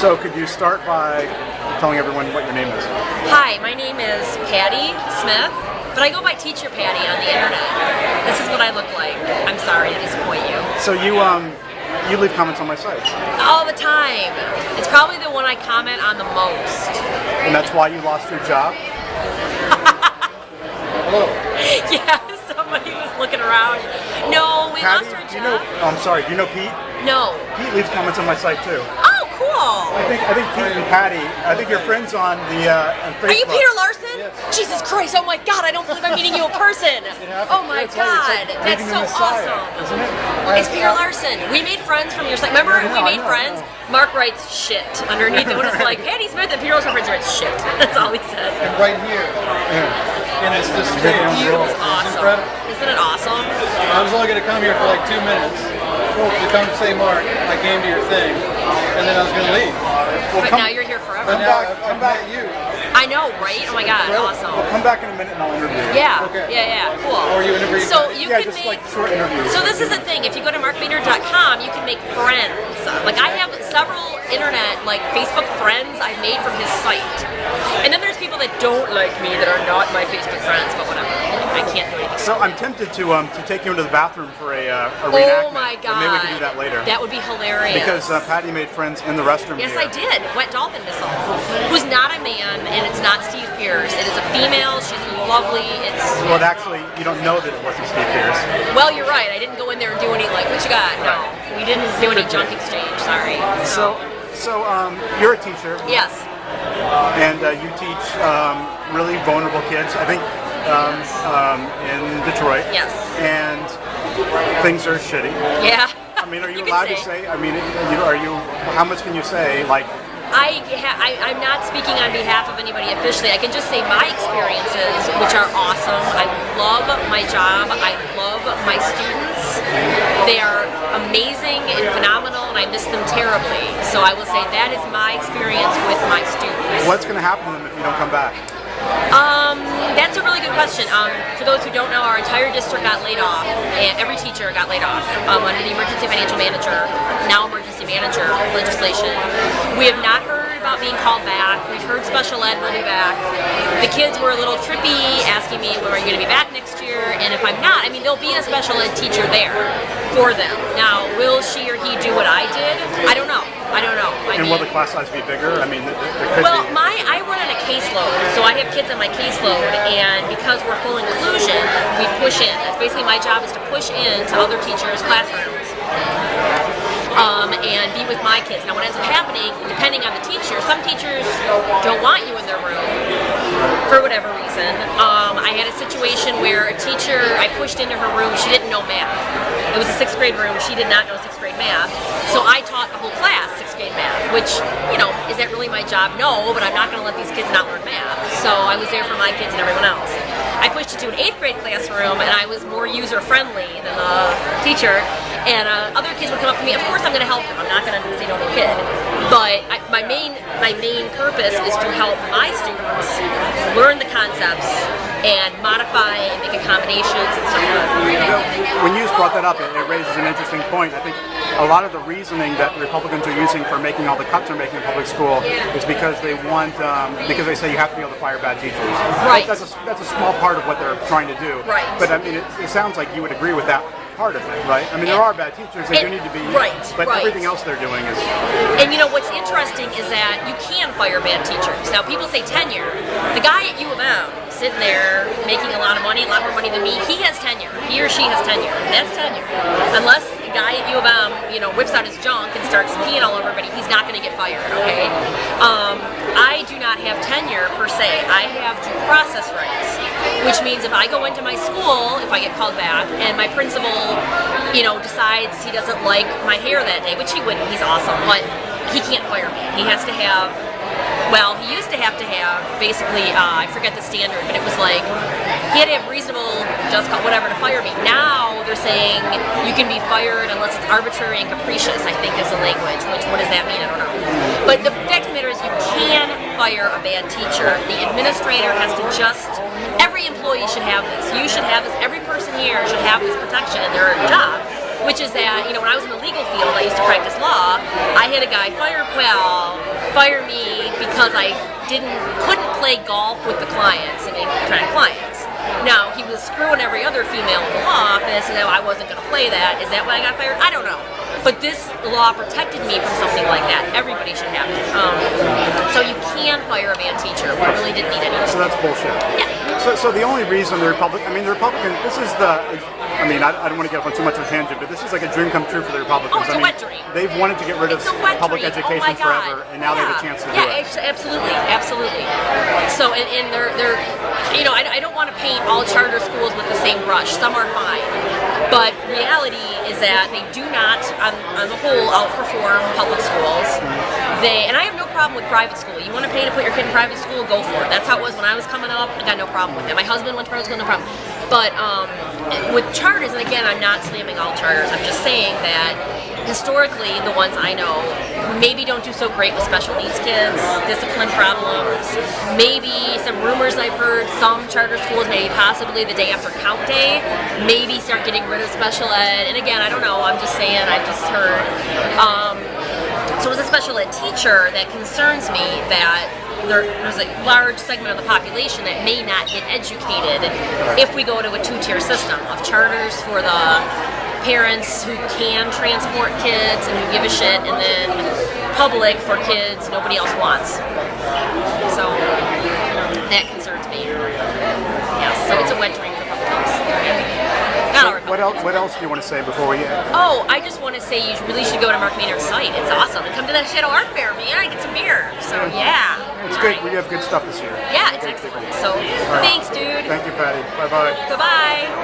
So could you start by telling everyone what your name is? Hi, my name is Patty Smith, but I go by Teacher Patty on the internet. This is what I look like. I'm sorry to disappoint you. So you leave comments on my site. All the time. It's probably the one I comment on the most. And that's why you lost your job? Hello. Yeah, somebody was looking around. No, we Patty, lost our do you job. know, I'm sorry, do you know Pete? No. Pete leaves comments on my site too. Oh, cool. I think Pete and Patty, I think you're friends on the on Facebook. Are you Peter Larson? Yes. Jesus Christ, oh my God, I don't believe I'm meeting you in person. Oh my God, that's so awesome. Isn't it? It's Peter Larson. We made friends from your site. Remember we made friends? Mark writes shit underneath it when it's like, Patty Smith and Peter Larson friends writes shit. That's all he said. And right here. Yeah. And it's this big. It was awesome. Incredible. Isn't it awesome? I was only going to come here for like 2 minutes to come say, Mark, I came to your thing, and then I was going to leave. But now you're here forever. But now I've met you. I know, right? Oh my God, awesome. Well, come back in a minute and I'll interview you. Yeah, Okay. yeah, cool. Or you interview So you Yeah, can just make. like short interviews. So this is the thing. If you go to markbader.com, you can make friends. Like I have several internet, like Facebook friends I've made from his site. And then there's people that don't like me that are not my Facebook friends, but whatever. I can't do anything. So I'm tempted to take you into the bathroom for a reenactment. Oh my But God. maybe we can do that later. That would be hilarious. Because Patty made friends in the restroom Yes, here. I did. Wet Dolphin Missile. Who's not a man, and it's not Steve Pierce. It is a female. She's lovely. It's. Well, actually, you don't know that it wasn't Steve Pierce. Well, you're right. I didn't go in there and do any like, what you got? No, we didn't do any junk exchange. Sorry. So you're a teacher. Yes. And you teach really vulnerable kids. I think in Detroit. Yes. And things are shitty. Yeah. I mean, are you can allowed to say? I mean, are you? How much can you say? Like. I'm not speaking on behalf of anybody officially. I can just say my experiences, which are awesome. I love my job. I love my students. They are amazing and phenomenal, and I miss them terribly. So I will say that is my experience with my students. What's going to happen to them if you don't come back? That's a really good question. For those who don't know, our entire district got laid off, and every teacher got laid off under the emergency financial manager, now emergency manager legislation. We have not heard about being called back. We've heard special ed will be back. The kids were a little trippy, asking me, well, are you going to be back next year? And if I'm not, I mean, there'll be a special ed teacher there for them. Now, will she or he do what I did? I don't know. And will the class size be bigger? I mean, there could well, be. I run on a caseload, so I have kids on my caseload, and because we're full inclusion, we push in. That's basically my job, is to push into other teachers' classrooms. And be with my kids. Now what ends up happening, depending on the teacher, some teachers don't want you in their room for whatever reason. I had a situation where a teacher, I pushed into her room, she didn't know math. It was a 6th grade room, she did not know 6th grade math. So I taught the whole class 6th grade math, which, is that really my job? No, but I'm not going to let these kids not learn math. So I was there for my kids and everyone else. I pushed it to an 8th grade classroom, and I was more user-friendly than the teacher. And other kids would come up to me. Of course, I'm going to help them. I'm not going to say no to a kid. But my main purpose is to help my students learn the concepts and modify and make accommodations and so on. When you just brought that up, it raises an interesting point. I think a lot of the reasoning that Republicans are using for making all the cuts they're making in public school is because they want, because they say you have to be able to fire bad teachers. Right. That's a small part of what they're trying to do. Right. But I mean, it sounds like you would agree with that part of it, right? I mean, there are bad teachers, they do need to be, right, but right. everything else they're doing is... And what's interesting is that you can fire bad teachers. Now, people say tenure. The guy at U of M, sitting there making a lot of money, a lot more money than me, he has tenure. He or she has tenure. That's tenure. Unless the guy at U of M, whips out his junk and starts peeing all over everybody, he's not going to get fired, okay? I do not have tenure, per se. I have due process rights, which means if I go into my school, if I get called back, and my principal, decides he doesn't like my hair that day, which he wouldn't, he's awesome, but he can't fire me. He has to have, well, he used to have basically, I forget the standard, but it was like, he had to have reasonable, just whatever to fire me. Now they're saying you can be fired unless it's arbitrary and capricious, I think is the language, which, what does that mean? I don't know. But the fact of the matter is you can fire a bad teacher. The administrator has to every employee should have this. You should have this. Every person here should have this protection in their job. Which is that, when I was in the legal field, I used to practice law, I had a guy fired, well, fire me because I couldn't play golf with the clients and attract clients. Now, he was screwing every other female in the law office, and I wasn't going to play that. Is that why I got fired? I don't know. But this law protected me from something like that. Everybody should have it. So you can fire a bad teacher. We really didn't need anything. So that's bullshit. Yeah. So the only reason the Republican, this is I don't want to get off on too much of a tangent, but this is like a dream come true for the Republicans. Oh, it's a wet dream. They've wanted to get rid of public education forever, and now they have a chance to do it. Yeah, absolutely. So, and they're I don't want to paint all charter schools with the same brush. Some are fine. But reality is that they do not, on the whole, outperform public schools. And I have no problem with private school. You want to pay to put your kid in private school, go for it. That's how it was when I was coming up. I got no problem with it. My husband went to private school, no problem. But with charters, and again, I'm not slamming all charters. I'm just saying that historically, the ones I know maybe don't do so great with special needs kids, discipline problems. Maybe some rumors I've heard, some charter schools, maybe possibly the day after count day, maybe start getting rid of special ed. And again, I don't know, I'm just saying, I just heard. So as a special ed teacher, that concerns me that there's a large segment of the population that may not get educated if we go to a two-tier system of charters for the parents who can transport kids and who give a shit, and then public for kids nobody else wants. So that concerns me. Yes, so it's a wet dream for Republicans. Not all Republicans. What else do you want to say before we end? Oh, I just want to say you really should go to Mark Maynard's site. It's awesome. And come to that Shadow Art Fair, man. I get some beer. So yeah. It's good. We have good stuff this year. Yeah, it's excellent. So thanks, dude. Thank you, Patty. Bye-bye. Goodbye.